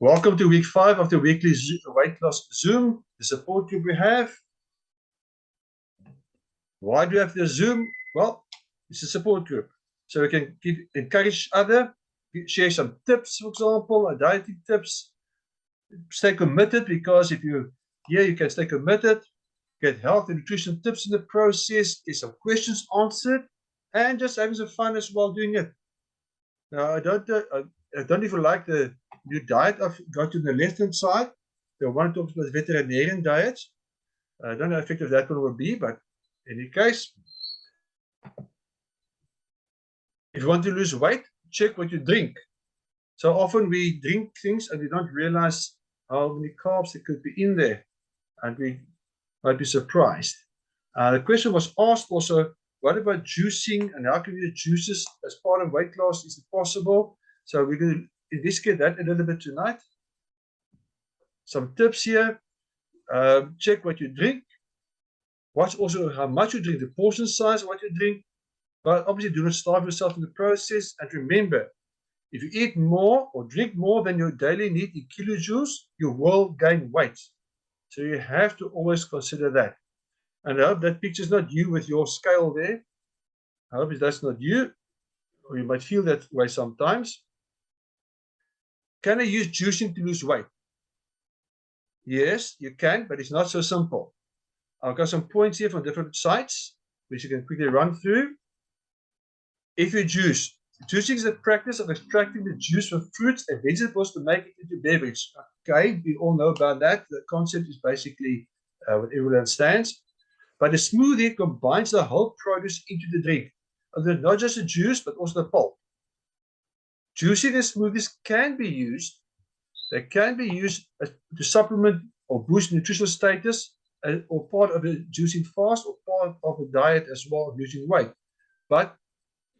Welcome to week 5 of the weekly weight loss Zoom, the support group we have. Why do we have the Zoom? Well, it's a support group. So we can encourage each other, share some tips, for example, dieting tips. Stay committed, because if you're here, you can stay committed, get health and nutrition tips in the process, get some questions answered, and just having some fun as well doing it. Now, I don't even like the new diet I've got to the left-hand side. The one talks about veterinarian diets. I don't know how effective that one will be, but in any case, if you want to lose weight, check what you drink. So often we drink things and we don't realize how many carbs there could be in there, and we might be surprised. The question was asked also, what about juicing, and how can we use juices as part of weight loss? Is it possible? So we're going to investigate that a little bit tonight. Some tips here. Check what you drink. Watch also how much you drink, the portion size of what you drink. But obviously do not starve yourself in the process. And remember, if you eat more or drink more than your daily need in kilojoules, you will gain weight. So you have to always consider that. And I hope that picture is not you with your scale there. I hope that's not you, or you might feel that way sometimes. Can I use juicing to lose weight? Yes, you can, but it's not so simple. I've got some points here from different sites, which you can quickly run through. If you juice, juicing is the practice of extracting the juice from fruits and vegetables to make it into beverage. Okay, we all know about that. The concept is basically what everyone understands. But the smoothie combines the whole produce into the drink. And not just the juice, but also the pulp. Juicing and smoothies can be used. They can be used to supplement or boost nutritional status, or part of a juicing fast, or part of a diet as well of losing weight. But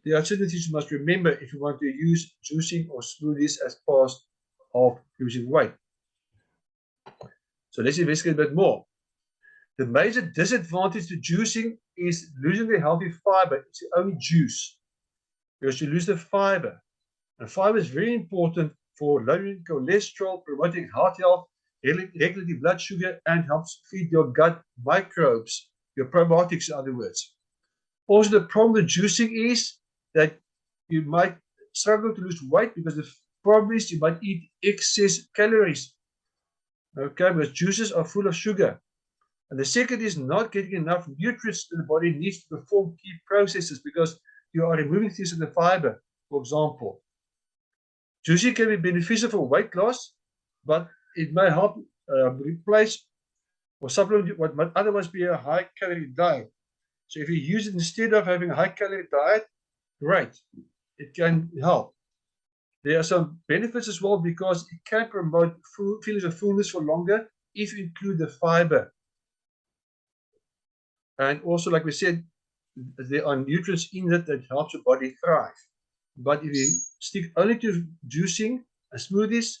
there are certain things you must remember if you want to use juicing or smoothies as part of losing weight. So let's investigate a bit more. The major disadvantage to juicing is losing the healthy fiber. It's only juice, because you lose the fiber. And fiber is very important for lowering cholesterol, promoting heart health, regulating blood sugar, and helps feed your gut microbes, your probiotics, in other words. Also, the problem with juicing is that you might struggle to lose weight, because the problem is you might eat excess calories. Okay, because juices are full of sugar. And the second is not getting enough nutrients that the body needs to perform key processes, because you are removing things in the fiber, for example. Juicing can be beneficial for weight loss, but it may help replace or supplement what might otherwise be a high-calorie diet. So if you use it instead of having a high-calorie diet, great, it can help. There are some benefits as well, because it can promote feelings of fullness for longer if you include the fiber. And also, like we said, there are nutrients in it that helps your body thrive. But if you stick only to juicing and smoothies,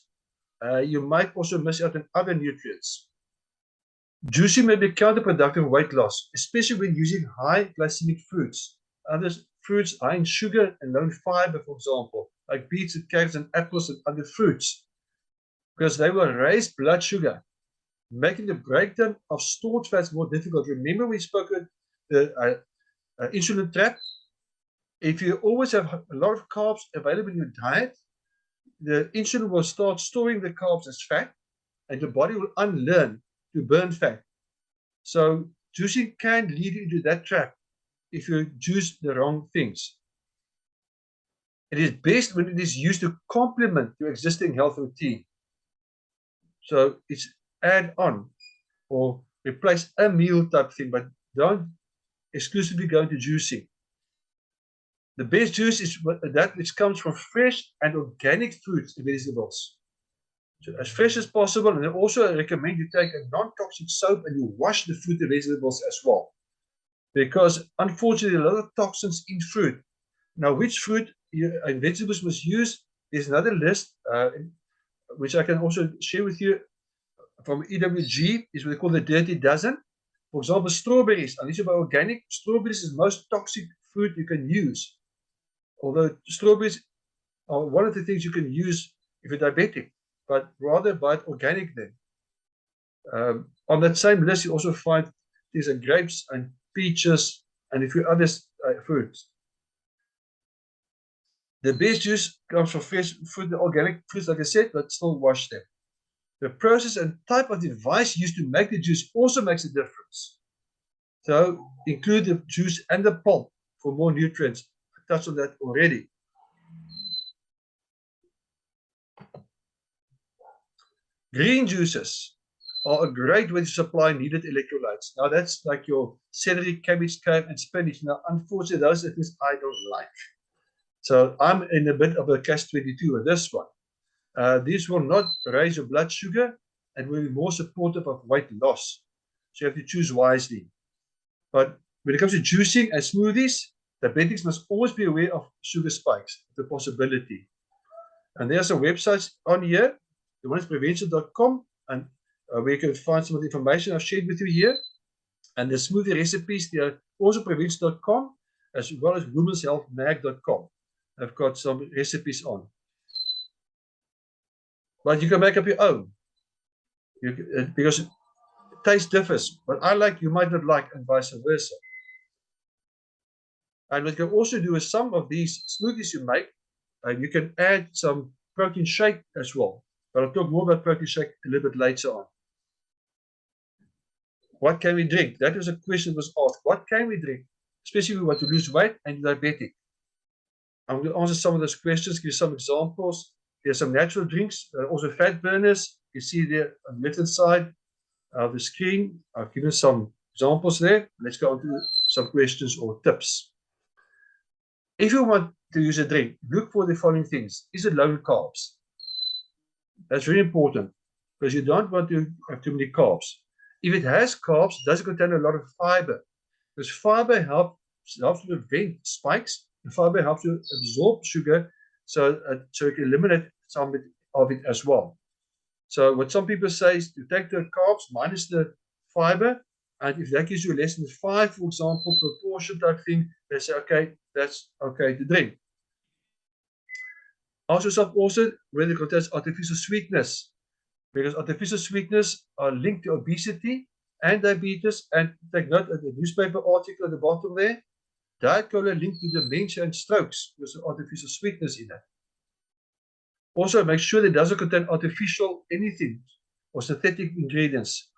you might also miss out on other nutrients. Juicing may be counterproductive in weight loss, especially when using high glycemic fruits. Other fruits high in sugar and low in fiber, for example, like beets and carrots and apples and other fruits, because they will raise blood sugar, making the breakdown of stored fats more difficult. Remember, we spoke about the insulin trap. If you always have a lot of carbs available in your diet, the insulin will start storing the carbs as fat, and your body will unlearn to burn fat. So juicing can lead you into that trap if you juice the wrong things. It is best when it is used to complement your existing health routine. So it's add on or replace a meal type thing, but don't exclusively go into juicing. The best juice is that which comes from fresh and organic fruits and vegetables. So as fresh as possible, and I also recommend you take a non-toxic soap and you wash the fruit and vegetables as well. Because unfortunately, a lot of toxins in fruit. Now, which fruit and vegetables must use? There's another list, which I can also share with you from EWG, is what they call the Dirty Dozen. For example, strawberries. Unless you're organic, strawberries is the most toxic fruit you can use. Although strawberries are one of the things you can use if you're diabetic. but rather buy it organic then. On that same list, you also find these are grapes and peaches and a few other fruits. The best juice comes from fresh fruit, the organic fruits, like I said, but still wash them. The process and type of device used to make the juice also makes a difference. So include the juice and the pulp for more nutrients. I touched on that already. Green juices are a great way to supply needed electrolytes. Now that's like your celery, cabbage, carrot, and spinach. Now, unfortunately, those are things I don't like. So I'm in a bit of a catch-22 with this one. These will not raise your blood sugar and will be more supportive of weight loss. So you have to choose wisely. But when it comes to juicing and smoothies, diabetics must always be aware of sugar spikes, the possibility. And there's some websites on here. The one is prevention.com, and where you can find some of the information I've shared with you here. And the smoothie recipes, they are also prevention.com, as well as womenshealthmag.com. I've got some recipes on. But you can make up your own. Because taste differs. What I like, you might not like, and vice versa. And what you can also do is some of these smoothies you make, you can add some protein shake as well. But I'll talk more about protein shake a little bit later on. What can we drink? That was a question that was asked. What can we drink? Especially if we want to lose weight and diabetic. I'm going to answer some of those questions, give you some examples. There's some natural drinks, also fat burners. You see there on the left-hand side of the screen. I've given some examples there. Let's go on to some questions or tips. If you want to use a drink, look for the following things. Is it low in carbs? That's very important because you don't want to have too many carbs. If it has carbs, it doesn't contain a lot of fiber. Because fiber helps to prevent spikes, and fiber helps to absorb sugar so you can eliminate some of it as well. So what some people say is to take the carbs minus the fiber, and if that gives you less than 5, for example, per portion type thing, they say, okay, that's okay to drink. Ask yourself also whether it contains artificial sweetness, because artificial sweetness are linked to obesity and diabetes. And take note of the newspaper article at the bottom there. Diet cola linked to dementia and strokes because of artificial sweetness in it. Also, make sure that it doesn't contain artificial anything or synthetic ingredients,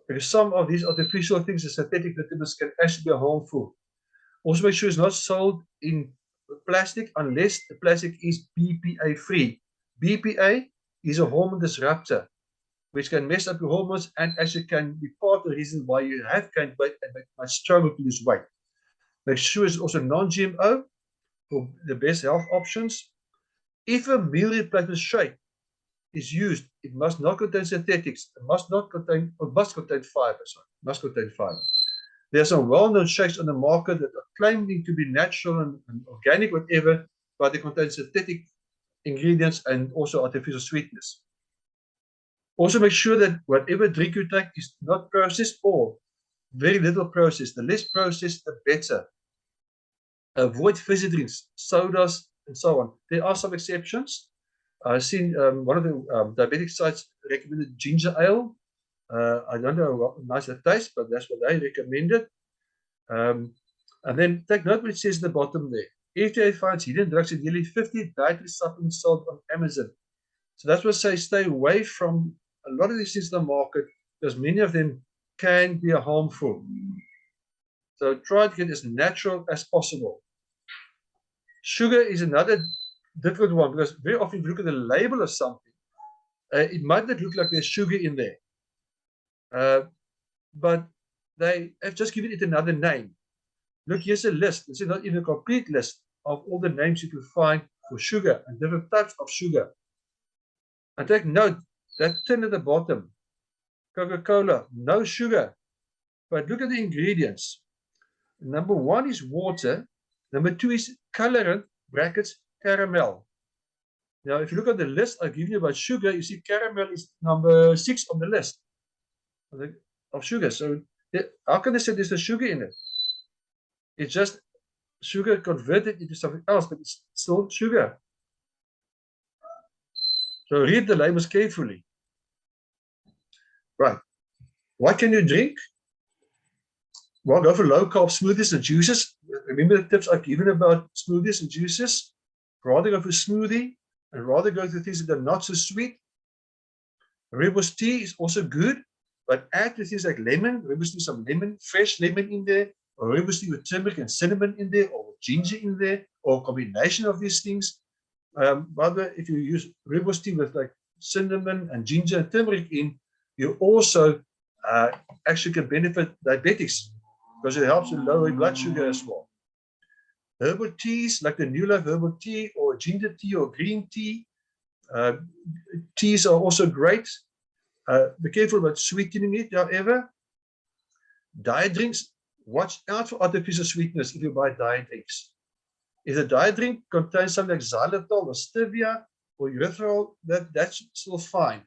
because some of these artificial things, the synthetic vitamins, can actually be harmful. Also, make sure it's not sold in plastic unless the plastic is BPA free. BPA is a hormone disruptor, which can mess up your hormones and actually can be part of the reason why you have gained weight and might struggle to lose weight. Make sure it's also non-GMO for the best health options. If a meal replacement shake is used, it must not contain synthetics. It must contain fiber. Must contain fiber. There are some well-known shakes on the market that are claiming to be natural and organic, whatever, but they contain synthetic ingredients and also artificial sweetness. Also, make sure that whatever drink you take is not processed or very little processed. The less processed, the better. Avoid fizzy drinks, sodas, and so on. There are some exceptions. I've seen one of the diabetic sites recommended ginger ale. I don't know how nice it tastes, but that's what they recommended. And then take note what it says at the bottom there. FDA finds hidden drugs in nearly 50 dietary supplements sold on Amazon. So that's what I say, stay away from a lot of these things in the market, because many of them can be harmful. So try to get as natural as possible. Sugar is another difficult one, because very often if you look at the label of something, it might not look like there's sugar in there. But they have just given it another name. Look, here's a list. This is not even a complete list of all the names you can find for sugar and different types of sugar. And take note, that tin at the bottom, Coca-Cola, no sugar. But look at the ingredients. Number 1 is water. Number 2 is colorant, brackets, caramel. Now, if you look at the list I give you about sugar, you see caramel is number 6 on the list of sugar. So how can they say there's no sugar in it? It's just sugar converted into something else, but it's still sugar. So read the labels carefully. Right. What can you drink? Well, go for low-carb smoothies and juices. Remember the tips I've given about smoothies and juices? Rather go for smoothie and rather go to things that are not so sweet. Rooibos tea is also good, but add to things like lemon. Rooibos tea, some lemon, fresh lemon in there, or rooibos tea with turmeric and cinnamon in there, or ginger in there, or a combination of these things. By the way, if you use rooibos tea with like cinnamon and ginger and turmeric in, you also actually can benefit diabetics because it helps to lower blood sugar as well. Herbal teas like the New Life herbal tea or ginger tea or green tea. Teas are also great. Be careful about sweetening it, however. Diet drinks, watch out for artificial sweetness if you buy diet drinks. If the diet drink contains something like xylitol or stevia or erythritol, that's still fine.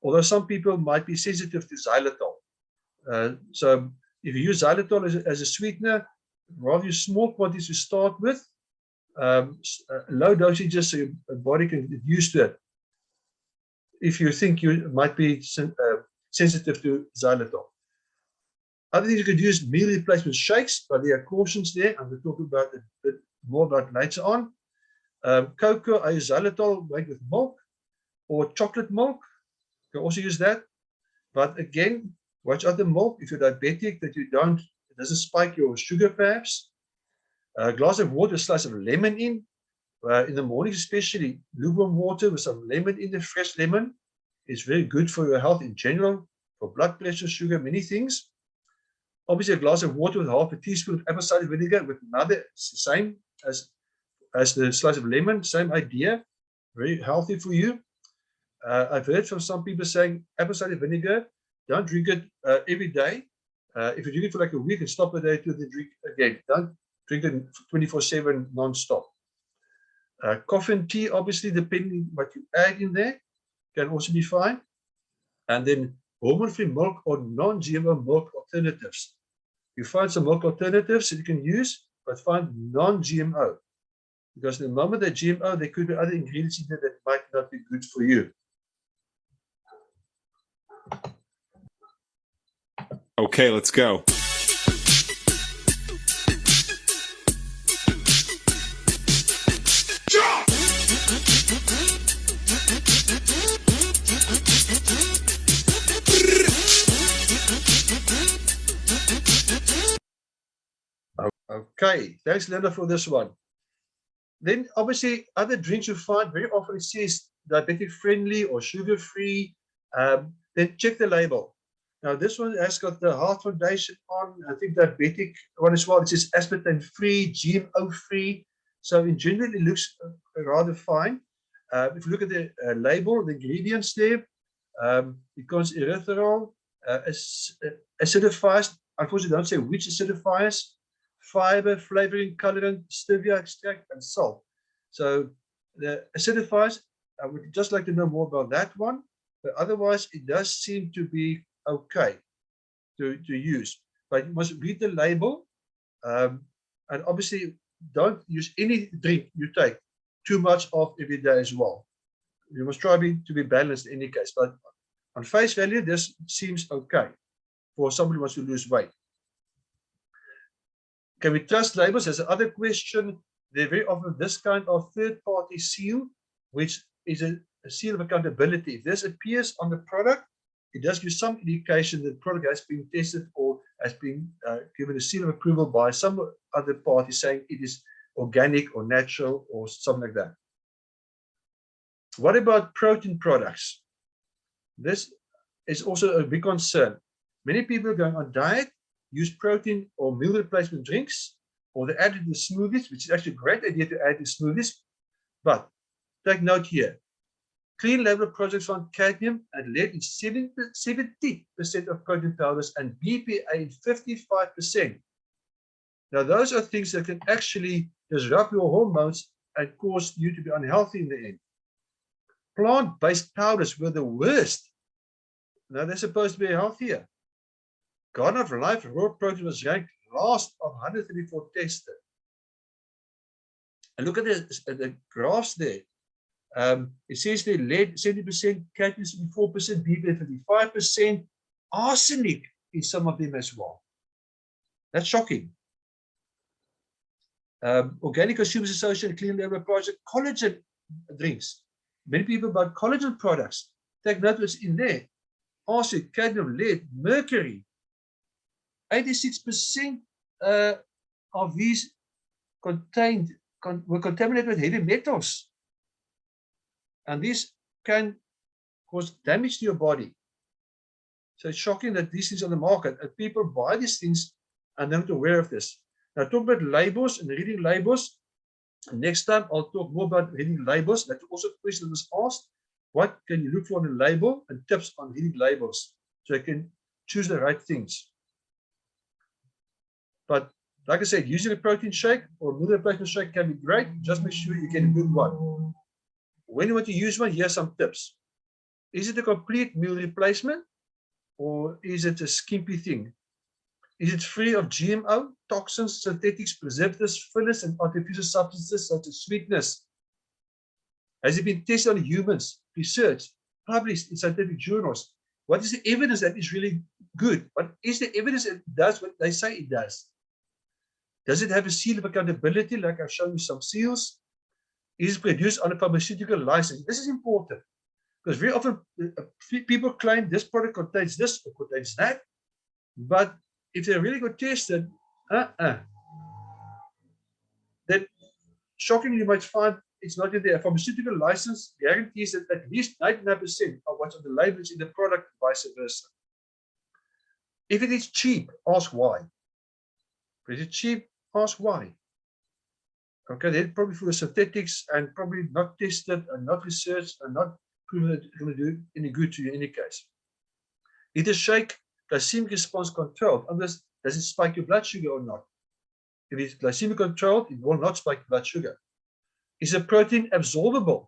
Although some people might be sensitive to xylitol. So if you use xylitol as a sweetener, rather use small quantities to start with, low dosages so your body can get used to it. If you think you might be sensitive to xylitol. Other things you could use meal replacement shakes, but there are cautions there. I'm going to talk about a bit more about later on. Cocoa xylitol made with milk or chocolate milk. You can also use that. But again, watch out the milk if you're diabetic that it doesn't spike your sugar perhaps. A glass of water, a slice of lemon in the morning, especially lukewarm water with some lemon in the fresh lemon. It's very good for your health in general, for blood pressure, sugar, many things. Obviously, a glass of water with half a teaspoon of apple cider vinegar with another, same as the slice of lemon, same idea, very healthy for you. I've heard from some people saying apple cider vinegar, don't drink it every day. If you drink it for like a week and stop a day to the drink again, don't drink it 24/7 non-stop. Coffee and tea, obviously, depending what you add in there, can also be fine. And then hormone-free milk or non-GMO milk alternatives. You find some milk alternatives that you can use, but find non-GMO. Because the moment they're GMO, there could be other ingredients in there that might not be good for you. Okay, let's go. Okay, thanks, Linda, for this one. Then, obviously, other drinks you find very often it says diabetic friendly or sugar free. Then check the label. Now, this one has got the Heart Foundation on. I think diabetic one as well. It says aspartame free, GMO free. So, in general, it looks rather fine. If you look at the label, the ingredients there, it contains erythritol, acidifiers. Unfortunately, don't say which acidifiers. Fiber, flavoring, colorant, stevia extract, and salt. So the acidifiers, I would just like to know more about that one. But otherwise, it does seem to be okay to use. But you must read the label. And obviously, don't use any drink you take too much of every day as well. You must try to be balanced in any case. But on face value, this seems okay for somebody who wants to lose weight. Can we trust labels? There's another question. They're very often this kind of third-party seal, which is a seal of accountability. If this appears on the product, it does give some indication that the product has been tested or has been given a seal of approval by some other party saying it is organic or natural or something like that. What about protein products? This is also a big concern. Many people are going on diet, use protein or meal replacement drinks, or they add it to smoothies, which is actually a great idea to add to smoothies. But take note here, clean label products found cadmium and lead in 70% of protein powders and BPA in 55%. Now, those are things that can actually disrupt your hormones and cause you to be unhealthy in the end. Plant-based powders were the worst. Now, they're supposed to be healthier. Garden of Life raw protein was ranked last of 134 tested. And look at the graphs there. It says there lead 70%, cadmium 4%, BB 55%, arsenic in some of them as well. That's shocking. Organic Consumers Association, Clean Labor Project, collagen drinks. Many people about collagen products. Take note what's in there. Arsenic, cadmium, lead, mercury. 86% of these were contaminated with heavy metals. And this can cause damage to your body. So it's shocking that these things are on the market and people buy these things and they're not aware of this. Now, talk about labels and reading labels. Next time, I'll talk more about reading labels. That's also a question that was asked. What can you look for on a label and tips on reading labels so you can choose the right things. But like I said, using a protein shake or mineral protein shake can be great. Just make sure you get a good one. When you want to use one, here's some tips. Is it a complete meal replacement or is it a skimpy thing? Is it free of GMO, toxins, synthetics, preservatives, fillers, and artificial substances such as sweetness? Has it been tested on humans, researched, published in scientific journals? What is the evidence that is really good? What is the evidence that it does what they say it does? Does it have a seal of accountability, like I've shown you some seals? Is it produced on a pharmaceutical license? This is important because very often people claim this product contains this or contains that, but if they really got tested, then shockingly you might find it's not in there. A pharmaceutical license guarantees that at least 99% of what's on the label is in the product, vice versa. If it is cheap, ask why. If it is cheap, ask why. Okay, they're probably full of synthetics and probably not tested and not researched and not proven that it's going to do any good to you in any case. If the shake glycemic response controlled, unless does it spike your blood sugar or not? If it's glycemic controlled, it will not spike blood sugar. Is the protein absorbable?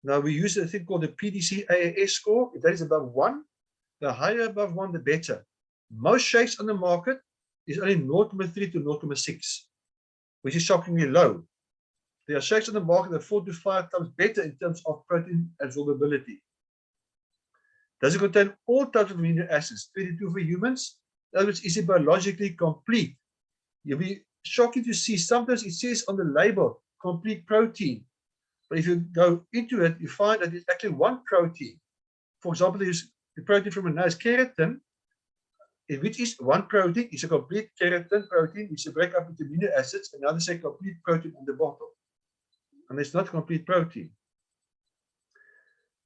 Now we use a thing called the PDC-AAS score. If that is above 1, the higher above 1, the better. Most shakes on the market is only 0.3 to 0.6, which is shockingly low. There are shakes on the market that are 4 to 5 times better in terms of protein absorbability. Does it contain all types of amino acids? 22 for humans. In other words, is it biologically complete? You'll be shocking to see sometimes it says on the label complete protein, but if you go into it, you find that it's actually one protein. For example, there's the protein from a nice keratin, which is one protein. It's a complete keratin protein, which is break up into amino acids, and now they say complete protein on the bottle, and it's not complete protein.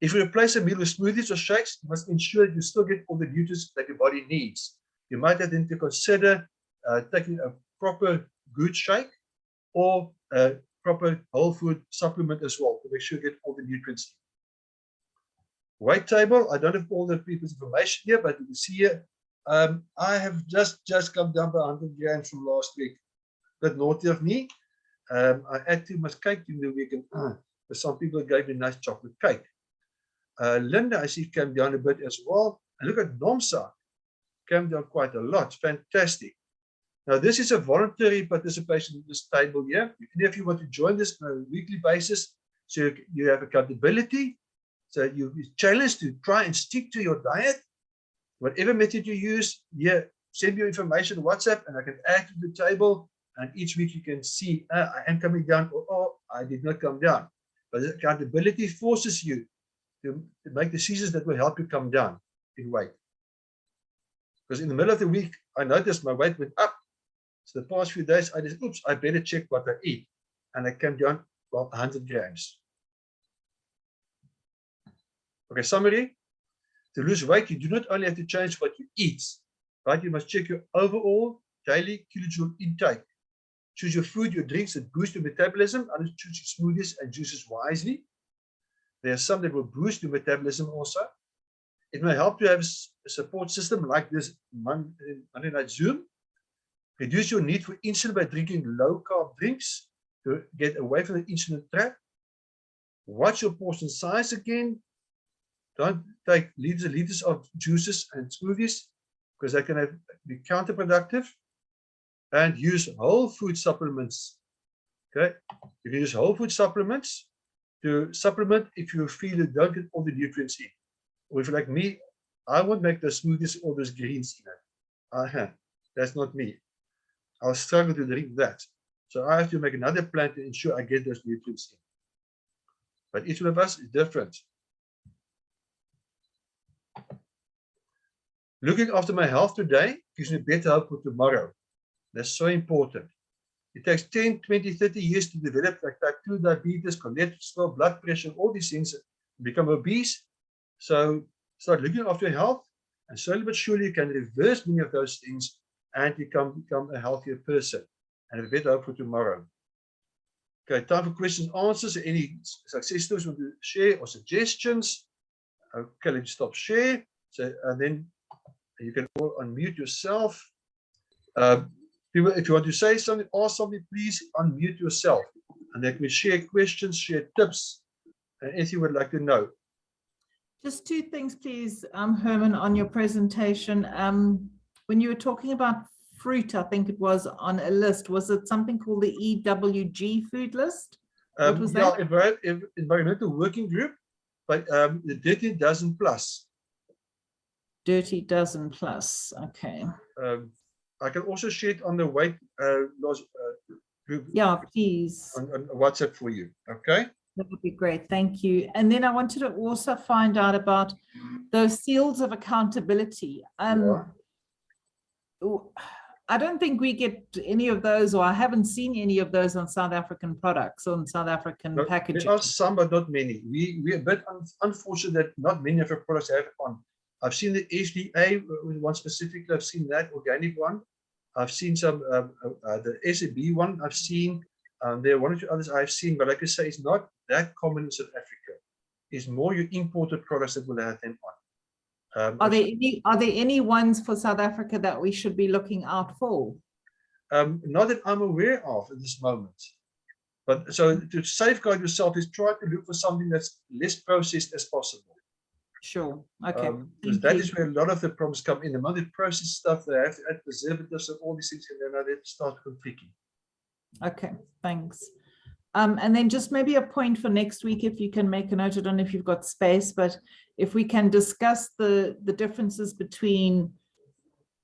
If you replace a meal with smoothies or shakes, you must ensure that you still get all the nutrients that your body needs. You might have then to consider taking a proper good shake or a proper whole food supplement as well to make sure you get all the nutrients. Weight table, I don't have all the people's information here, but you can see here, I have just come down by 100 grams from last week. A bit naughty of me. I ate too much cake during the week, and some people gave me nice chocolate cake. Linda, I see, came down a bit as well. And look at Nomsa, came down quite a lot. Fantastic. Now, this is a voluntary participation in this table here. If you want to join this on a weekly basis, so you have accountability, so you're challenged to try and stick to your diet. Whatever method you use, here, send me your information, WhatsApp, and I can add to the table. And each week you can see, I am coming down, or I did not come down. But accountability forces you to make decisions that will help you come down in weight. Because in the middle of the week, I noticed my weight went up. So the past few days, I just, oops, I better check what I eat. And I came down about 100 grams. Okay, summary. To lose weight, you do not only have to change what you eat, right? You must check your overall daily kilojoule intake. Choose your food, your drinks that boost your metabolism, and choose your smoothies and juices wisely. There are some that will boost your metabolism also. It may help to have a support system like this Monday Night Zoom. Reduce your need for insulin by drinking low-carb drinks to get away from the insulin trap. Watch your portion size again. Don't take liters and liters of juices and smoothies because they can be counterproductive. And use whole food supplements. Okay, you can use whole food supplements to supplement if you feel you don't get all the nutrients in. Or if you're like me, I won't make the smoothies all those greens in it. That's not me. I'll struggle to drink that. So I have to make another plan to ensure I get those nutrients in. But each one of us is different. Looking after my health today gives me better hope for tomorrow. That's so important. It takes 10, 20, 30 years to develop like type 2 diabetes, cholesterol, blood pressure, all these things, become obese. So start looking after your health, and slowly but surely you can reverse many of those things and become a healthier person and a better hope for tomorrow. Okay, time for questions, answers, any success stories you want to share or suggestions. Okay, let's stop share. So, and then you can all unmute yourself. People, if you want to say something, ask something, please unmute yourself. And then we share questions, share tips, and anything you would like to know. Just two things, please, Herman, on your presentation. When you were talking about fruit, I think it was on a list, was it something called the EWG food list? What was that? Environmental Working Group, but the Dirty Dozen Plus. Dirty Dozen Plus, okay. I can also share it on the weight loss group. Yeah, please. On WhatsApp for you, okay? That would be great, thank you. And then I wanted to also find out about those seals of accountability. I don't think we get any of those, or I haven't seen any of those on South African products, on South African packaging. There are some, but not many. We're a bit unfortunate that not many of our products have on. I've seen the HDA, one specifically, I've seen that organic one. I've seen some, the SAB one I've seen. There are one or two others I've seen, but like I say, it's not that common in South Africa. It's more your imported products that will have them on. Are there any ones for South Africa that we should be looking out for? Not that I'm aware of at this moment. But so to safeguard yourself is try to look for something that's less processed as possible. Sure. Okay. Because that is where a lot of the problems come in. The amount of processed stuff, they have to add preservatives and all these things, and then they start conflicting. Okay, thanks. And then just maybe a point for next week, if you can make a note. I don't know if you've got space, but if we can discuss the differences between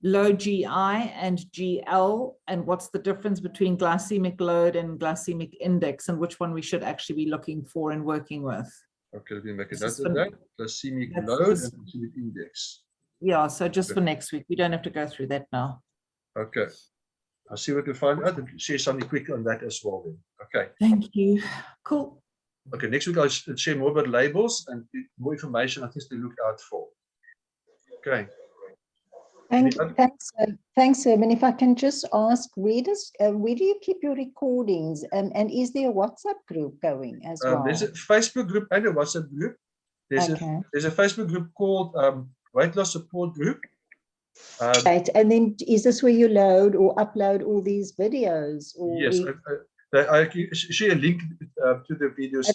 low GI and GL, and what's the difference between glycemic load and glycemic index, and which one we should actually be looking for and working with. Okay, let me make a note of that. Glycemic load and glycemic index. Yeah, so just for next week. We don't have to go through that now. Okay. I'll see what we find out and share something quick on that as well then. Okay. Thank you. Cool. Okay, next week I'll share more about labels and more information on things to look out for. Okay. Thanks, Herman. If I can just ask, where do you keep your recordings? And is there a WhatsApp group going as well? There's a Facebook group and a WhatsApp group. There's a Facebook group called Weight Loss Support Group. Right, and then is this where you load or upload all these videos? Or yes, I can share a link to the videos.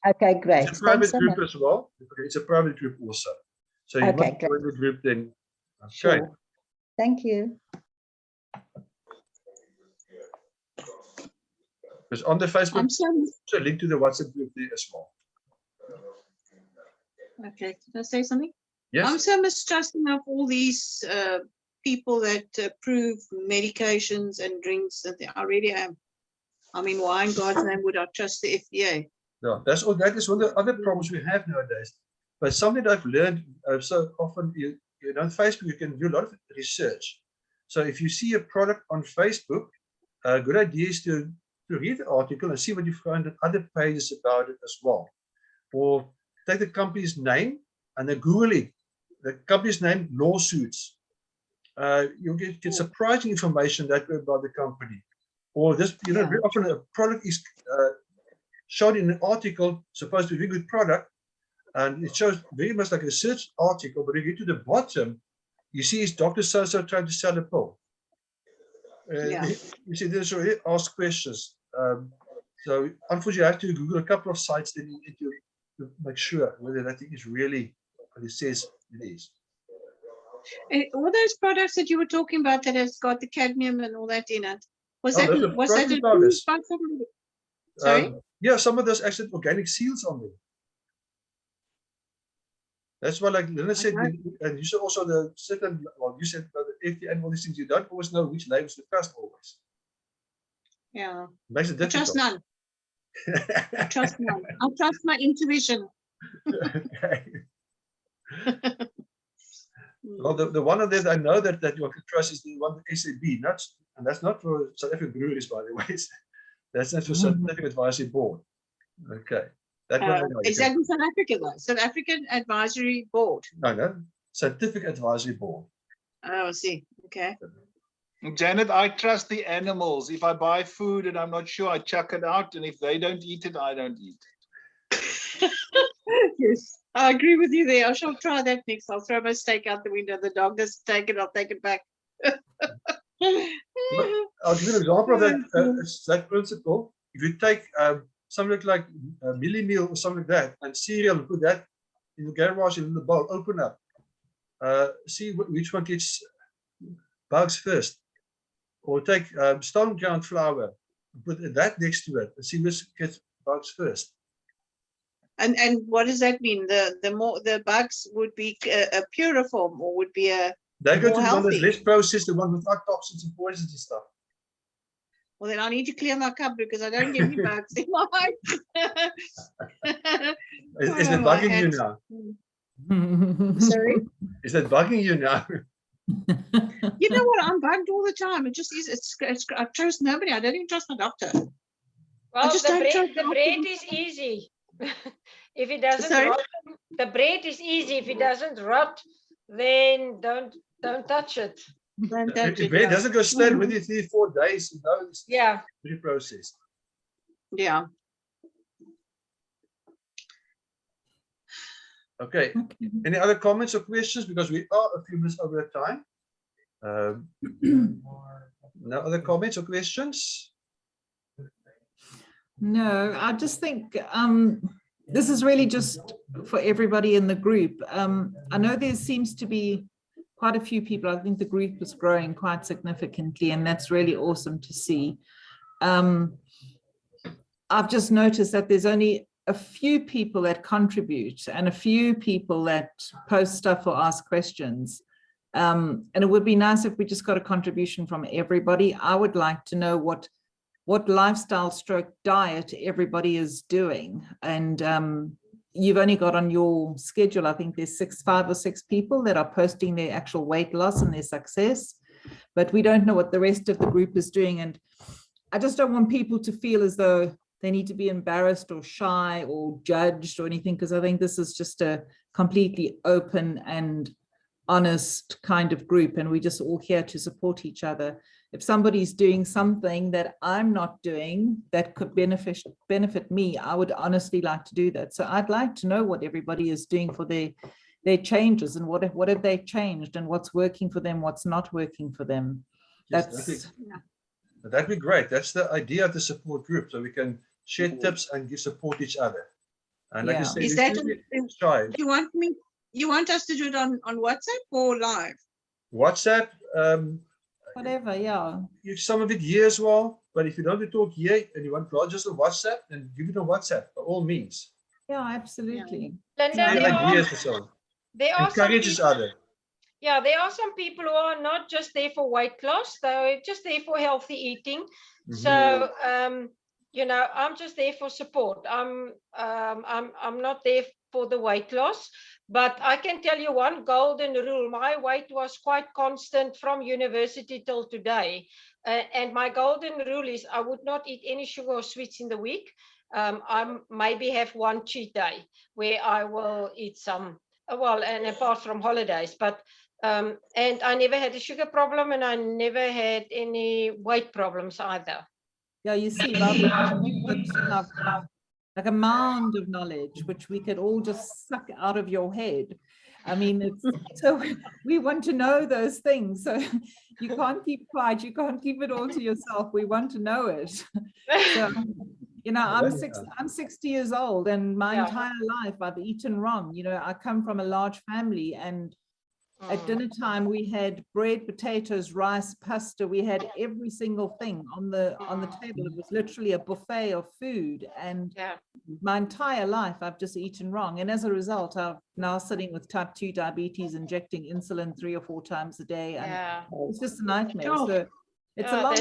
Okay, great. It's a private group as well. Okay, it's a private group also. So you must join the group then. Okay. Sure. Thank you. Because on the Facebook, there's a link to the WhatsApp group there as well. Okay, can I say something? Yes. I'm so mistrusting of all these people that approve medications and drinks. I really am. I mean, why in God's name would I trust the FDA? Yeah, that is one of the other problems we have nowadays. But something that I've learned so often, you know, on Facebook, you can do a lot of research. So if you see a product on Facebook, a good idea is to read the article and see what you find on other pages about it as well. Or take the company's name and then Google it. The company's name, lawsuits. You'll get surprising information that way about the company. Or this, you know, very often a product is shown in an article, supposed to be a good product, and it shows very much like a research article, but if you get to the bottom, you see his doctor so trying to sell a pill. You see, there's already asked questions. So unfortunately, I have to Google a couple of sites then you need to make sure whether that thing is really what it says it is. All those products that you were talking about that has got the cadmium and all that in it, was that protein powders. Sorry? Yeah, some of those actually organic seals on them. That's why, like Linda said, Okay. and you said also the certain, well, you said about the FDA and all these things, you don't always know which labels to trust always. Yeah. Makes it I trust difficult. none. I trust none. I trust my intuition. Okay. Well, the one of them I know that you can trust is the one with SAB, and that's not for South African breweries, by the way. That's not for Scientific Advisory Board. Okay. That one I know. Is that in South Africa though? South African Advisory Board. No. Scientific Advisory Board. Oh, I see. Okay. Janet, I trust the animals. If I buy food and I'm not sure, I chuck it out. And if they don't eat it, I don't eat it. Yes, I agree with you there. I shall try that next. I'll throw my steak out the window. The dog doesn't take it, I'll take it back. I'll give you an example of that. It's that principle. If you take something like mealie meal or something like that, and cereal, and put that in the garage in the bowl, open up, see which one gets bugs first. Or take stone ground flour, put that next to it, and see which gets bugs first. And what does that mean? The more the bugs would be a purer form, or would be a They go more to the one that's healthy. less processed, the one without toxins and poisons and stuff. Well, then I need to clear my cupboard because I don't get any bugs in my house. Is that Oh, bugging I you had- now? Sorry. Is that bugging you now? You know what? I'm bugged all the time. It just is. I trust nobody. I don't even trust my doctor. Well, just the don't bread, trust the doctors. bread is easy. If it doesn't Sorry? rot, the bread is easy. If it doesn't rot, then don't touch it. Don't touch If it, it doesn't go stand with you 3-4 days, you know, it's Yeah. reprocessed. Yeah. Okay. Okay. Any other comments or questions? Because we are a few minutes over the time. No other comments or questions? No, I just think this is really just for everybody in the group. I know there seems to be quite a few people. I think the group is growing quite significantly, and that's really awesome to see. I've just noticed that there's only a few people that contribute and a few people that post stuff or ask questions. And it would be nice if we just got a contribution from everybody. I would like to know what lifestyle stroke diet everybody is doing. And you've only got on your schedule, I think there's 5 or 6 people that are posting their actual weight loss and their success, but we don't know what the rest of the group is doing. And I just don't want people to feel as though they need to be embarrassed or shy or judged or anything, because I think this is just a completely open and honest kind of group, and we're just all here to support each other. If somebody's doing something that I'm not doing that could benefit me, I would honestly like to do that. So I'd like to know what everybody is doing for their changes, and what have they changed, and what's working for them, what's not working for them. Yes, that'd be great. That's the idea of the support group, so we can share tips and support each other. And like I Yeah. said, Is we that shouldn't be shy. you want us to do it on WhatsApp or live? WhatsApp, Whatever, yeah. some of it here as well, but if you don't want to talk here and you want to just on WhatsApp, then give it on WhatsApp by all means. Yeah, absolutely. Linda, Share there ideas and so on. there are some Encourage each people, other. yeah, there are some people who are not just there for weight loss, they're just there for healthy eating. So you know, I'm just there for support. I'm not there for the weight loss, but I can tell you one golden rule. My weight was quite constant from university till today, and my golden rule is I would not eat any sugar or sweets in the week. I maybe have one cheat day where I will eat some, well, and apart from holidays, but and I never had a sugar problem, and I never had any weight problems either. Yeah, you see, Barbara, you've got like a mound of knowledge, which we could all just suck out of your head. I mean, so we want to know those things. So you can't keep quiet. You can't keep it all to yourself. We want to know it. So, you know, I'm 60 years old, and my entire life I've eaten wrong. You know, I come from a large family, and At dinner time, we had bread, potatoes, rice, pasta. We had every single thing on the table. It was literally a buffet of food. And Yeah. my entire life, I've just eaten wrong. And as a result, I'm now sitting with type 2 diabetes, injecting insulin 3 or 4 times a day. And Yeah. it's just a nightmare. Oh. So it's Yeah,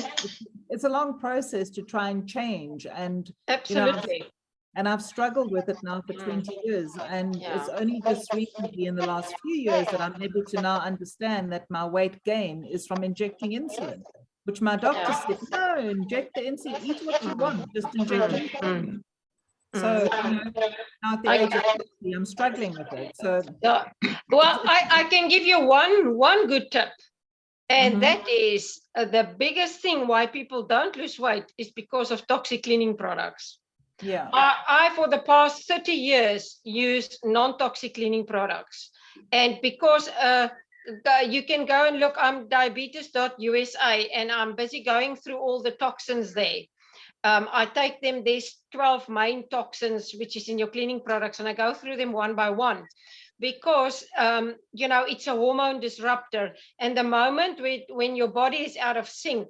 it's a long process to try and change. And you know, Absolutely. and I've struggled with it now for 20 years. And it's Yeah. only just recently in the last few years that I'm able to now understand that my weight gain is from injecting insulin, which my doctor said, no, inject the insulin, eat what you want, just inject insulin. So, you know, now at the age of 50, I'm struggling with it. So, Yeah. Well, I can give you one good tip. And Mhm. that is the biggest thing why people don't lose weight is because of toxic cleaning products. yeah. I for the past 30 years, used non-toxic cleaning products. And because you can go and look, I'm diabetes.usa, and I'm busy going through all the toxins there. I take them, there's 12 main toxins, which is in your cleaning products, and I go through them one by one. Because, you know, it's a hormone disruptor. And the moment when your body is out of sync,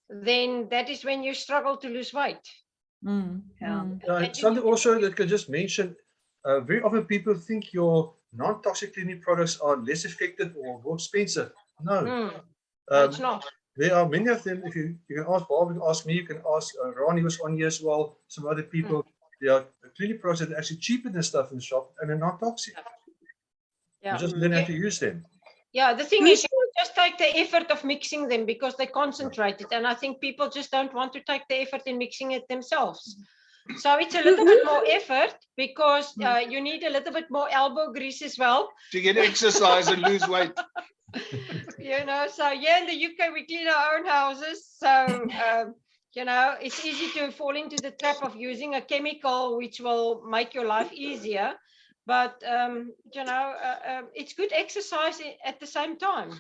then that is when you struggle to lose weight. Mm, Yeah. mm. Something also that I just mention, very often people think your non-toxic cleaning products are less effective or more expensive. No, No, it's not. there are many of them. If you can ask Bob, you can ask me, you can ask Ronnie was on here as well, some other people. There are cleaning products that are actually cheaper than stuff in the shop and they're not toxic. Yeah. You just learn how to use them. Yeah, the thing is, you just take the effort of mixing them because they're concentrated. And I think people just don't want to take the effort in mixing it themselves. So it's a little bit more effort because you need a little bit more elbow grease as well. To get exercise and lose weight. You know, so yeah, in the UK, we clean our own houses. So, you know, it's easy to fall into the trap of using a chemical which will make your life easier. But, you know, it's good exercise at the same time.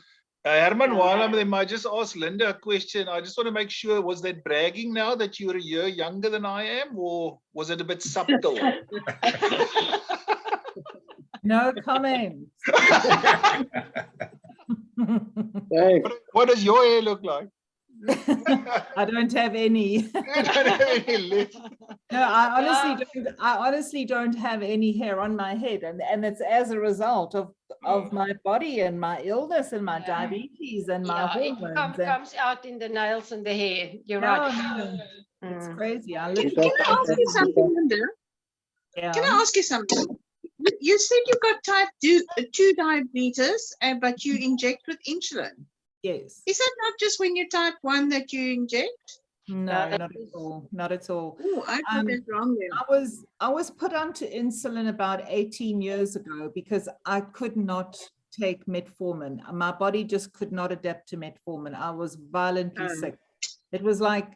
Herman, while I'm there, I just ask Linda a question. I just want to make sure, was that bragging now that you're a year younger than I am, or was it a bit subtle? No comment. What does your hair look like? I don't have any. You don't have any left. No, I honestly don't have any hair on my head, and it's as a result of my body and my illness and my diabetes and my hormones. It comes out in the nails and the hair. You're No, right. no, it's crazy. I Can literally I ask you something, Linda? Yeah. Can I ask you something? You said you've got type 2 diabetes, but you inject with insulin. Yes. Is that not just when you're type 1 that you inject? No, that not at all. Not at all. Oh, I got that wrong then. I was put onto insulin about 18 years ago because I could not take metformin. My body just could not adapt to metformin. I was violently sick. It was like,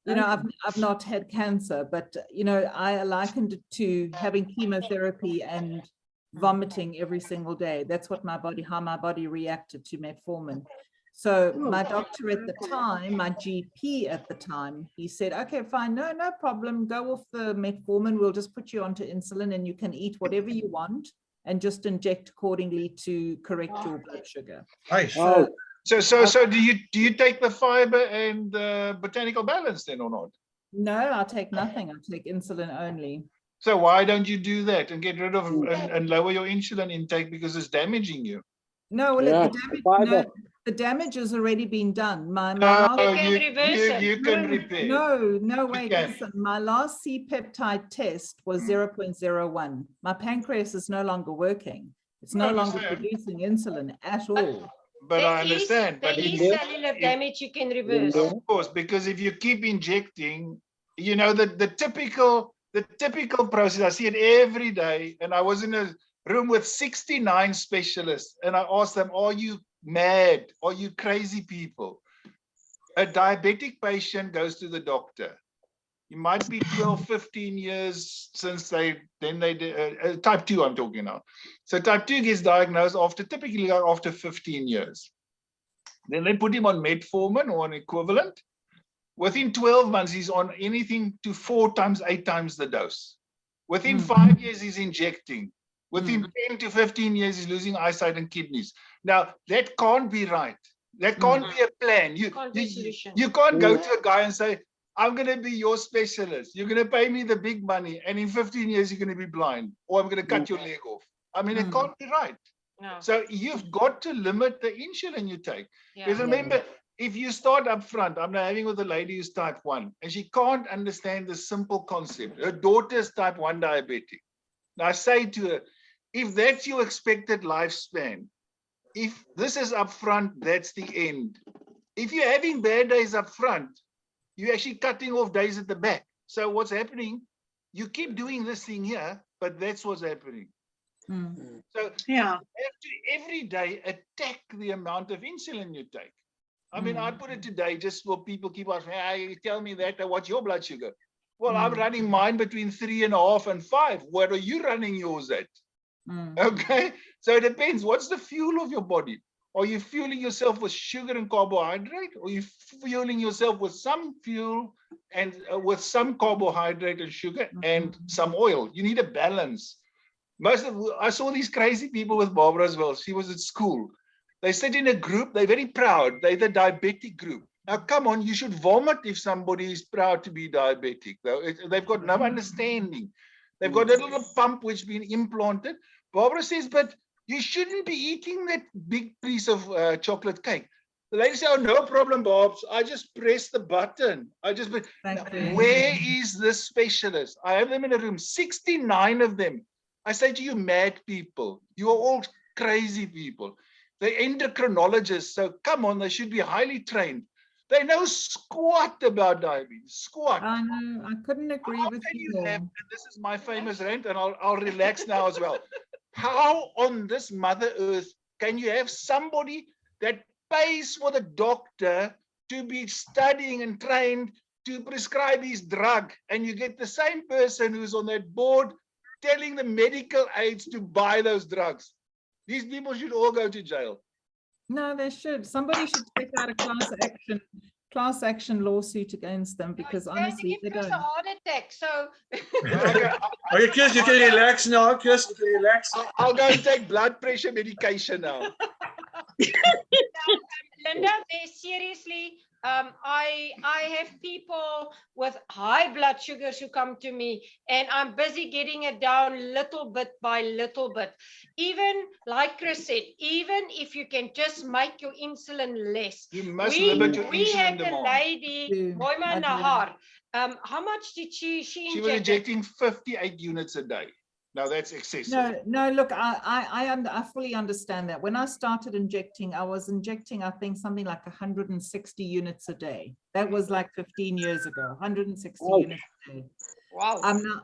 you know, I've not had cancer, but you know, I likened it to having chemotherapy and vomiting every single day. That's what how my body reacted to metformin. So my doctor at the time, my GP at the time, he said, okay, fine, no problem. Go off the metformin. We'll just put you onto insulin and you can eat whatever you want and just inject accordingly to correct your blood sugar. Nice. So do you take the fiber and the botanical balance then or not? No, I take nothing. I take insulin only. So why don't you do that and get rid of and lower your insulin intake because it's damaging you? No, well, the damage has already been done. You can repair. No, wait, listen. My last C-peptide test was 0.01. My pancreas is no longer working. It's no longer producing insulin at all. But I understand. There is cellular damage you can reverse. Of course, because if you keep injecting, you know, the typical process, I see it every day. And I was in a room with 69 specialists and I asked them, are you mad? Are you crazy people? A diabetic patient goes to the doctor. It might be 12, 15 years since they did type 2 I'm talking now. So type 2 gets diagnosed typically after 15 years. Then they put him on metformin or an equivalent. Within 12 months, he's on anything to 4 times, 8 times the dose. Within 5 years, he's injecting. Within 10 to 15 years, he's losing eyesight and kidneys. Now, that can't be right. That can't be a plan. Can't be a solution. You can't go to a guy and say, I'm going to be your specialist. You're going to pay me the big money. And in 15 years, you're going to be blind. Or I'm going to cut your leg off. I mean, it can't be right. No. So you've got to limit the insulin you take. Yeah. Because remember, if you start up front, I'm now having with a lady who's type 1, and she can't understand the simple concept. Her daughter's type 1 diabetic. Now I say to her, if that's your expected lifespan, if this is up front, that's the end. If you're having bad days up front, you're actually cutting off days at the back. So what's happening? You keep doing this thing here, but that's what's happening. So Yeah. you have to every day attack the amount of insulin you take. I mean, I put it today just for people keep asking, you tell me that, what's your blood sugar? Well, I'm running mine between 3.5 and 5. What are you running yours at? Okay, so it depends. What's the fuel of your body? Are you fueling yourself with sugar and carbohydrate? Or are you fueling yourself with some fuel and with some carbohydrate and sugar and some oil? You need a balance. I saw these crazy people with Barbara as well. She was at school. They sit in a group. They're very proud. They're the diabetic group. Now, come on, you should vomit if somebody is proud to be diabetic. Though they've got no understanding. They've got a little pump which has been implanted. Barbara says, but you shouldn't be eating that big piece of chocolate cake. The lady said, oh, no problem, Bobs. I just press the button. Now, where is this specialist? I have them in a room, 69 of them. I say to you, mad people, you are all crazy people. They're endocrinologists, so come on, they should be highly trained. They know squat about diabetes, squat. I know, I couldn't agree with you more. And this is my famous rant, and I'll relax now as well. How on this Mother Earth can you have somebody that pays for the doctor to be studying and trained to prescribe his drug, and you get the same person who's on that board telling the medical aides to buy those drugs? These people should all go to jail. No, they should. Somebody should take out a class action lawsuit against them, because honestly, they don't. A heart attack. So Okay, Chris, you can relax now. Chris, you can relax. I'll go and take blood pressure medication now. Linda, seriously, I have people with high blood sugars who come to me, and I'm busy getting it down little bit by little bit. Even like Chris said, even if you can just make your insulin less. You must limit your we insulin had a demand. lady, Boima Nahar. How much did she She was injecting 58 units a day. Now that's excessive. No, look, I fully understand that. When I started injecting, I was injecting, I think, something like 160 units a day. That was like 15 years ago, 160 units a day. Wow.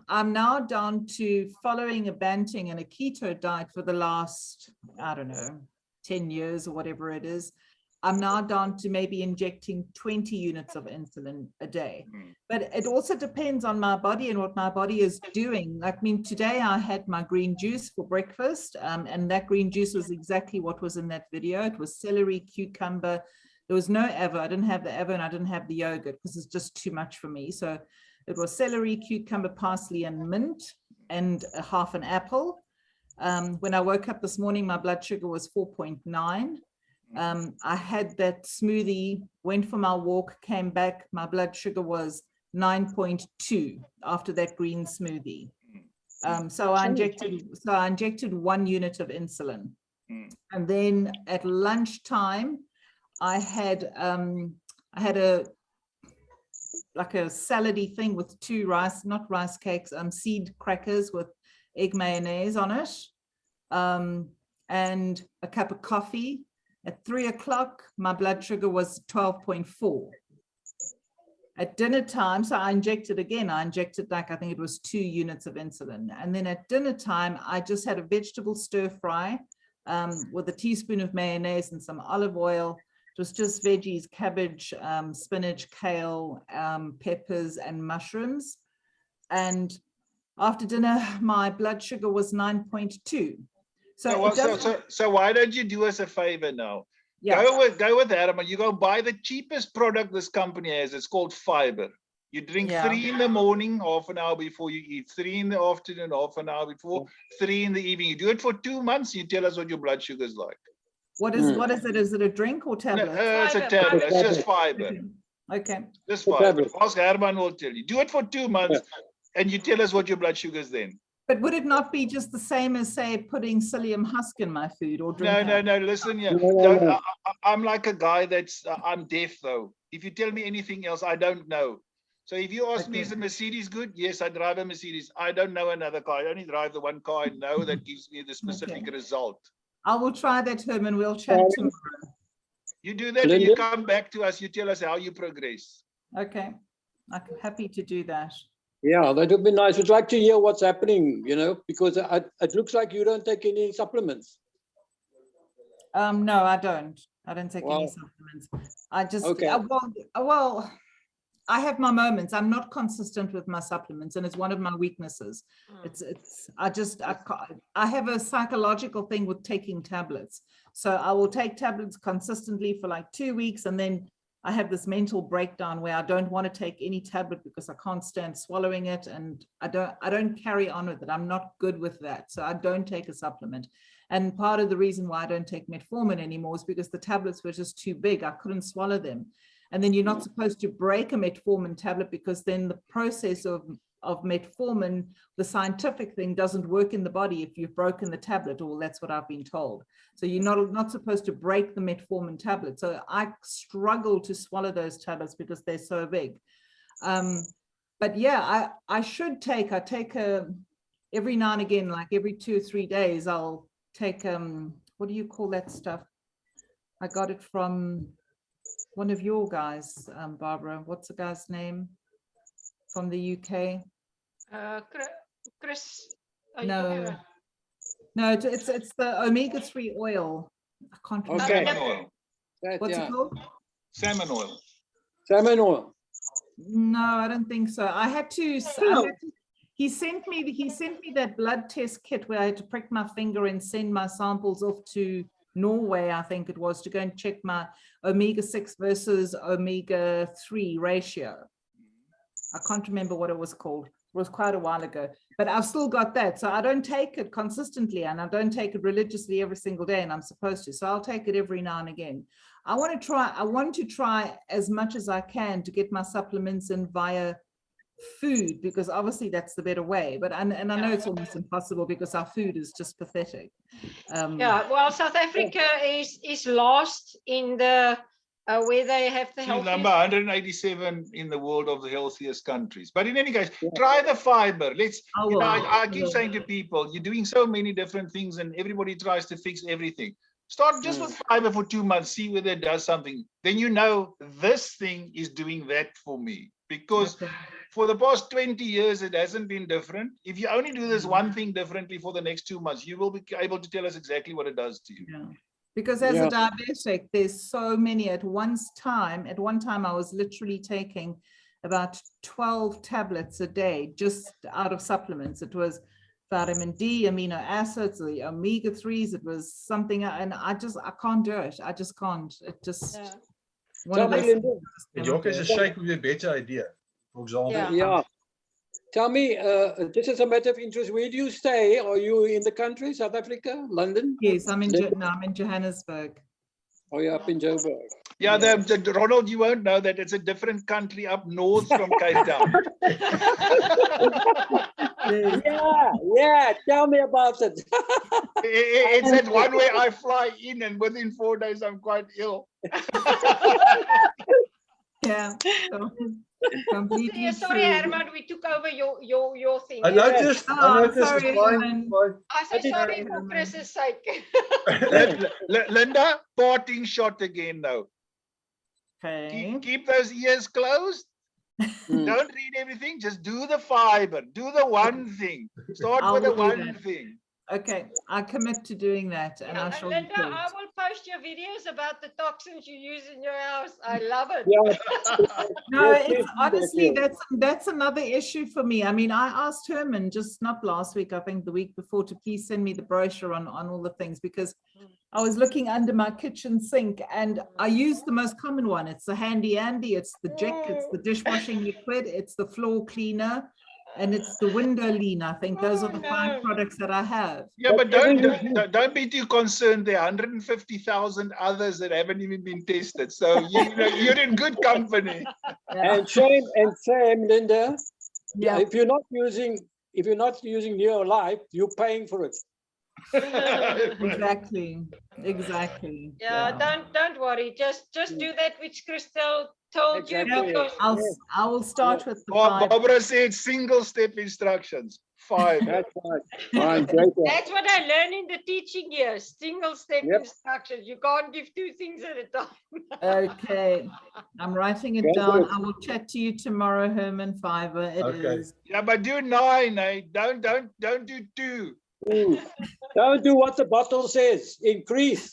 I'm now down to following a Banting and a keto diet for the last, I don't know, 10 years or whatever it is. I'm now down to maybe injecting 20 units of insulin a day. But it also depends on my body and what my body is doing. I mean, today I had my green juice for breakfast, and that green juice was exactly what was in that video. It was celery, cucumber. There was no avo. I didn't have the avo, and I didn't have the yogurt because it's just too much for me. So it was celery, cucumber, parsley, and mint, and half an apple. When I woke up this morning, my blood sugar was 4.9. I had that smoothie, went for my walk, came back, my blood sugar was 9.2 after that green smoothie. So I injected 1 unit of insulin. And then at lunchtime, I had a salady thing with 2 rice, not rice cakes, seed crackers with egg mayonnaise on it, and a cup of coffee. At 3 o'clock, my blood sugar was 12.4. At dinner time, so I injected again. I injected I think it was 2 units of insulin. And then at dinner time, I just had a vegetable stir fry with a teaspoon of mayonnaise and some olive oil. It was just veggies, cabbage, spinach, kale, peppers, and mushrooms. And after dinner, my blood sugar was 9.2. So why don't you do us a favor now? Yeah. Go with Adam, and you go buy the cheapest product this company has. It's called fiber. You drink Yeah. 3 in the morning, half an hour before you eat, 3 in the afternoon, half an hour before, 3 in the evening. You do it for 2 months, you tell us what your blood sugar is like. What is it? Is it a drink or No, tablet? it's a Fiber, tablet, it's fiber. just fiber. Okay. Just The fiber. tablet. Ask Herman will tell you. Do it for 2 months and you tell us what your blood sugar is then. But would it not be just the same as, say, putting psyllium husk in my food or drink? No, listen here. No. I'm like a guy that's, I'm deaf though. If you tell me anything else, I don't know. So if you ask me, Okay. is the Mercedes good? Yes, I drive a Mercedes. I don't know another car. I only drive the one car I know that gives me the specific Okay. result. I will try that, Herman. We'll chat Sorry. tomorrow. You do that and you Linda? come back to us, you tell us how you progress. Okay. I'm happy to do that. Yeah, that would be nice. We'd like to hear what's happening, because it looks like you don't take any supplements. No, I don't. I don't take any Wow. supplements. I just, Okay. well, I have my moments. I'm not consistent with my supplements, and it's one of my weaknesses. I have a psychological thing with taking tablets. So I will take tablets consistently for like 2 weeks, and then I have this mental breakdown where I don't want to take any tablet because I can't stand swallowing it, and I don't carry on with it. I'm not good with that. So I don't take a supplement. And part of the reason why I don't take metformin anymore is because the tablets were just too big. I couldn't swallow them. And then you're not supposed to break a metformin tablet, because then the process of metformin, the scientific thing, doesn't work in the body if you've broken the tablet, or that's what I've been told. So you're not supposed to break the metformin tablet. So I struggle to swallow those tablets because they're so big. But yeah, I take every now and again, like every 2 or 3 days, I'll take, what do you call that stuff? I got it from one of your guys, Barbara. What's the guy's name from the UK? Chris. No, it's the omega-3 oil. I can't remember. Okay. Salmon oil. What's it called? Salmon oil. Salmon oil. No, I don't think so. He sent me that blood test kit where I had to prick my finger and send my samples off to Norway, I think it was, to go and check my omega-6 versus omega-3 ratio. I can't remember what it was called. It was quite a while ago, but I've still got that. So I don't take it consistently, and I don't take it religiously every single day, and I'm supposed to. So I'll take it every now and again. I want to try as much as I can to get my supplements in via food, because obviously that's the better way. But and I know it's almost impossible because our food is just pathetic. Yeah, well, South Africa is last in the where they have the She's number healthiest. 187 in the world of the healthiest countries. But in any case, try the fiber. I keep saying to people, you're doing so many different things and everybody tries to fix everything. Start just with fiber for 2 months, see whether it does something. Then you know this thing is doing that for me. Because for the past 20 years, it hasn't been different. If you only do this one thing differently for the next 2 months, you will be able to tell us exactly what it does to you. Yeah. Because as a diabetic, there's so many at one time. At one time, I was literally taking about 12 tablets a day just out of supplements. It was vitamin D, amino acids, the omega-3s. It was something, and I can't do it. I just can't. It just. Yeah. One of Tell me, those Linda. things York is a shake would be a better idea, for example. Yeah. Yeah. Tell me, this is a matter of interest. Where do you stay? Are you in the country, South Africa, London? Yes, I'm in Johannesburg. Or you're up in Joburg? Yeah, Ronald, you won't know that it's a different country up north from Cape Town. Yeah. Tell me about it. It's that one way I fly in and within 4 days I'm quite ill. Yeah. So, completely Yeah, sorry, true. Herman, we took over your thing. I noticed, Oh, it's sorry, fine, Herman. fine. I say sorry Sorry, for Herman. Chris's sake. Linda, parting shot again though. Okay. Keep those ears closed. Don't read everything. Just do the fiber. Do the one thing. Start I with the will do one that. thing. Okay, I commit to doing that, and I shall Linda, report. I will post your videos about the toxins you use in your house. I love it. Yeah. No, Yes, it's yes, honestly, yes. that's another issue for me. I mean, I asked Herman just not last week, I think the week before, to please send me the brochure on all the things, because I was looking under my kitchen sink and I use the most common one. It's the Handy Andy, it's the Jick, it's the dishwashing liquid, it's the floor cleaner, and it's the window lean. I think those are the 5 products that I have. Yeah, but Whatever you don't be too concerned. There are 150,000 others that haven't even been tested. So you're in good company. And same, Linda. Yeah. If you're not using Neolife, you're paying for it. Exactly. Exactly. Yeah, don't worry. Just do that which Crystal told you. Exactly. Because I will start with the 5. Barbara said single step instructions. 5. That's right. Fine, great. that's what I learned in the teaching years. Single step Yep. instructions. You can't give 2 things at a time. Okay, I'm writing it Very down. good. I will chat to you tomorrow, Herman Fiver. It Okay. is. Yeah, but do 9, eh? Don't do 2. Don't do what the bottle says. Increase.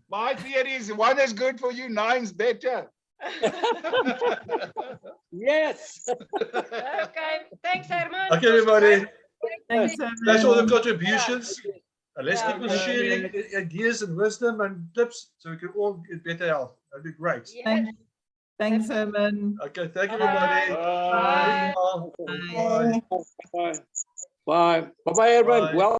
My theory is 1 is good for you, 9's better. Yes. Okay. Thanks, Herman. Okay, everybody. Thanks, That's all the Herman. contributions. Let's Yeah, keep on okay. sharing ideas and wisdom and tips so we can all get better health. That'd be great. Yes. Thanks, thanks, Herman. Okay, thank you, Bye. everybody. Bye. Bye. Bye. Bye. Bye. Bye. Bye. Bye, everyone. Bye. Well.